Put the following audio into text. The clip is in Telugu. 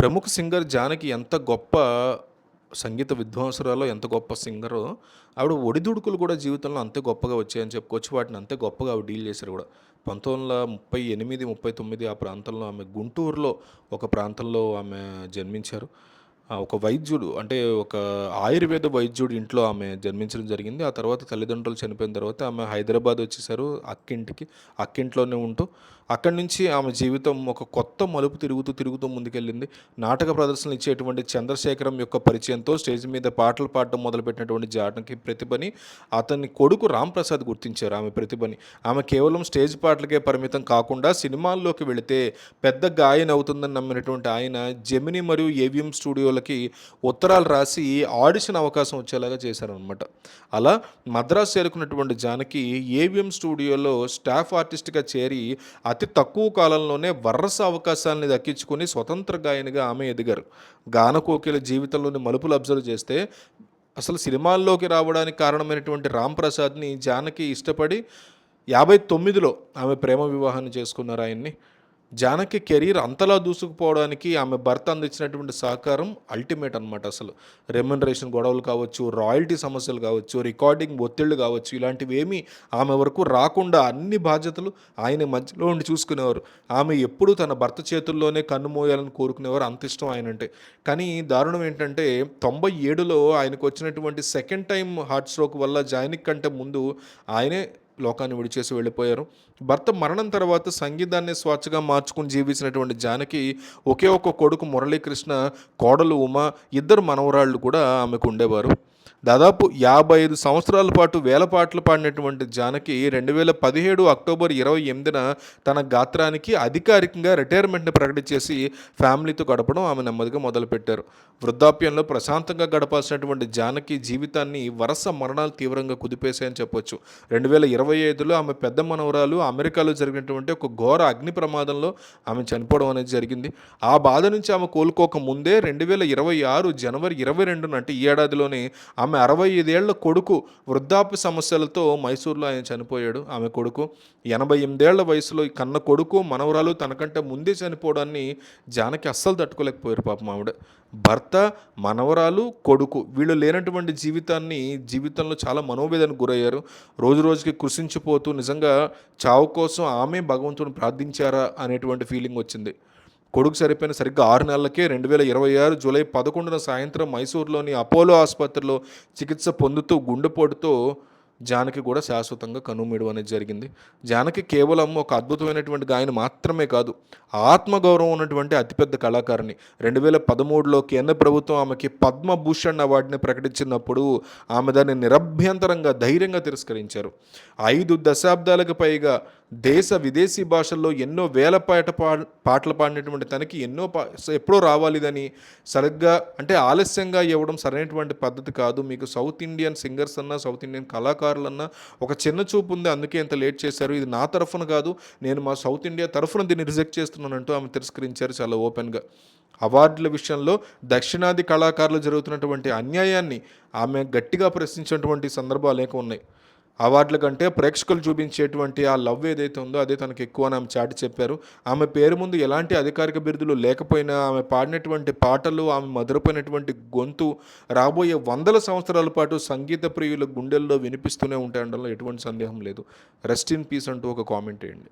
ప్రముఖ సింగర్ 'జానకి' ఎంత గొప్ప సంగీత విద్వాంసురాలో, ఎంత గొప్ప సింగరో, ఆవిడ ఒడిదుడుకులు కూడా జీవితంలో అంతే గొప్పగా వచ్చాయని చెప్పుకోవచ్చు. వాటిని అంతే గొప్పగా ఆవిడ డీల్ చేశారు గూడా. 1938, 39 ఆ ప్రాంతంలో ఆమె గుంటూరులో ఒక ప్రాంతంలో ఆమె జన్మించారు. ఒక వైద్యుడు అంటే ఒక ఆయుర్వేద వైద్యుడి ఇంట్లో ఆమె జన్మించడం జరిగింది. ఆ తర్వాత తల్లిదండ్రులు చనిపోయిన తర్వాత ఆమె హైదరాబాద్ వచ్చేసారు అక్కింటికి. అక్కింట్లోనే ఉంటూ అక్కడి నుంచి ఆమె జీవితం ఒక కొత్త మలుపు తిరుగుతూ ముందుకెళ్ళింది. నాటక ప్రదర్శనలు ఇచ్చేటువంటి చంద్రశేఖరం యొక్క పరిచయంతో స్టేజ్ మీద పాటలు పాడడం మొదలుపెట్టినటువంటి జానకి ప్రతిభని అతని కొడుకు రాంప్రసాద్ గుర్తించారు ఆమె ప్రతిభని. ఆమె కేవలం స్టేజ్ పాటలకే పరిమితం కాకుండా సినిమాల్లోకి వెళితే పెద్ద గాయని అవుతుందని నమ్మినటువంటి ఆయన జెమిని మరియు ఏవిఎం స్టూడియోలకి ఉత్తరాలు రాసి ఆడిషన్ అవకాశం వచ్చేలాగా చేశారనమాట. అలా మద్రాసు చేరుకున్నటువంటి జానకి ఏవిఎం స్టూడియోలో స్టాఫ్ ఆర్టిస్ట్గా చేరి అతి తక్కువ కాలంలోనే వరస అవకాశాలని దక్కించుకొని స్వతంత్ర గాయనిగా ఆమె ఎదిగారు. గానకోకిల జీవితంలోని మలుపులు అబ్జర్వ్ చేస్తే అసలు సినిమాల్లోకి రావడానికి కారణమైనటువంటి రాంప్రసాద్ని జానకి ఇష్టపడి 59లో ఆమె ప్రేమ వివాహాన్ని చేసుకున్నారు ఆయన్ని. జానకి కెరీర్ అంతలా దూసుకుపోవడానికి ఆమె భర్త అందించినటువంటి సహకారం అల్టిమేట్ అనమాట. అసలు రెమ్యునరేషన్ గొడవలు కావచ్చు, రాయల్టీ సమస్యలు కావచ్చు, రికార్డింగ్ ఒత్తిళ్లు కావచ్చు, ఇలాంటివి ఏమీ ఆమె వరకు రాకుండా అన్ని బాధ్యతలు ఆయన మధ్యలో ఉండి చూసుకునేవారు. ఆమె ఎప్పుడూ తన భర్త చేతుల్లోనే కన్ను మోయాలని కోరుకునేవారు, అంత ఇష్టం ఆయనంటే. కానీ దారుణం ఏంటంటే 97లో ఆయనకు వచ్చినటువంటి సెకండ్ టైం హార్ట్ స్ట్రోక్ వల్ల జానకి కంటే ముందు ఆయనే లోకాన్ని విడిచేసి వెళ్ళిపోయారు. భర్త మరణం తర్వాత సంగీతాన్ని స్వాచ్ఛగా మార్చుకుని జీవించినటువంటి జానకి ఒకే ఒక్క కొడుకు మురళీకృష్ణ, కోడలు ఉమ, ఇద్దరు మనవరాళ్ళు కూడా ఆమెకు ఉండేవారు. దాదాపు 55 సంవత్సరాల పాటు వేల పాటలు పాడినటువంటి జానకి 2017 అక్టోబర్ 28న తన గాత్రానికి అధికారికంగా రిటైర్మెంట్ని ప్రకటించేసి ఫ్యామిలీతో గడపడం ఆమె నెమ్మదిగా మొదలుపెట్టారు. వృద్ధాప్యంలో ప్రశాంతంగా గడపాల్సినటువంటి జానకి జీవితాన్ని వరుస మరణాలు తీవ్రంగా కుదిపేశాయని చెప్పొచ్చు. 2025లో ఆమె పెద్ద మనవరాలు అమెరికాలో జరిగినటువంటి ఒక ఘోర అగ్ని ప్రమాదంలో ఆమె చనిపోవడం అనేది జరిగింది. ఆ బాధ నుంచి ఆమె కోలుకోక ముందే 2026 జనవరి 22న అంటే ఈ ఏడాదిలోనే ఆమె 65 ఏళ్ల కొడుకు వృద్ధాప్య సమస్యలతో మైసూర్లో ఆయన చనిపోయాడు. ఆమె కొడుకు 88 ఏళ్ల వయసులో కన్న కొడుకు మనవరాలు తనకంటే ముందే చనిపోవడాన్ని జానకి అస్సలు తట్టుకోలేకపోయారు పాపం ఆవిడ. భర్త, మనవరాలు, కొడుకు వీళ్ళు లేనటువంటి జీవితంలో చాలా మనోవేదనకు గురయ్యారు. రోజు రోజుకి కృషించిపోతూ నిజంగా చావు కోసం ఆమె భగవంతుని ప్రార్థించారా అనేటువంటి ఫీలింగ్ వచ్చింది. కొడుకు సరిపోయిన సరిగ్గా 6 నెలలకే 2026 జూలై 11న సాయంత్రం మైసూరులోని అపోలో ఆసుపత్రిలో చికిత్స పొందుతూ గుండెపోటుతో జానకి కూడా శాశ్వతంగా కనుమూయడం అనేది జరిగింది. జానకి కేవలం ఒక అద్భుతమైనటువంటి గాయని మాత్రమే కాదు, ఆత్మగౌరవం ఉన్నటువంటి అతిపెద్ద కళాకారిణి. 2013లో కేంద్ర ప్రభుత్వం ఆమెకి పద్మభూషణ్ అవార్డుని ప్రకటించినప్పుడు ఆమె దాన్ని నిరభ్యంతరంగా ధైర్యంగా తిరస్కరించారు. 5 దశాబ్దాలకు పైగా దేశ విదేశీ భాషల్లో ఎన్నో వేల పాటలు పాడినటువంటి తనకి ఎప్పుడో రావాలిదని సరిగ్గా అంటే ఆలస్యంగా ఇవ్వడం సరైనటువంటి పద్ధతి కాదు. మీకు సౌత్ ఇండియన్ సింగర్స్ అన్నా, సౌత్ ఇండియన్ కళాకారులన్నా ఒక చిన్న చూపు ఉంది, అందుకే ఇంత లేట్ చేశారు. ఇది నా తరఫున కాదు, నేను మా సౌత్ ఇండియా తరఫున దీన్ని రిజెక్ట్ చేస్తున్నానంటూ ఆమె తిరస్కరించారు చాలా ఓపెన్గా. అవార్డుల విషయంలో దక్షిణాది కళాకారులు జరుగుతున్నటువంటి అన్యాయాన్ని ఆమె గట్టిగా ప్రశ్నించినటువంటి సందర్భాలు అనేక ఉన్నాయి. అవార్డుల కంటే ప్రేక్షకులు చూపించేటువంటి ఆ లవ్ ఏదైతే ఉందో అదే తనకు ఎక్కువ అని ఆమె చాటి చెప్పారు. ఆమె పేరు ముందు ఎలాంటి అధికారిక బిరుదులు లేకపోయినా ఆమె పాడినటువంటి పాటలు, ఆమె మధురపోయినటువంటి గొంతు రాబోయే 100 సంవత్సరాల పాటు సంగీత ప్రియుల గుండెల్లో వినిపిస్తూనే ఉంటాయనడంలో ఎటువంటి సందేహం లేదు. రెస్ట్ ఇన్ పీస్ అంటూ ఒక కామెంట్ వేయండి.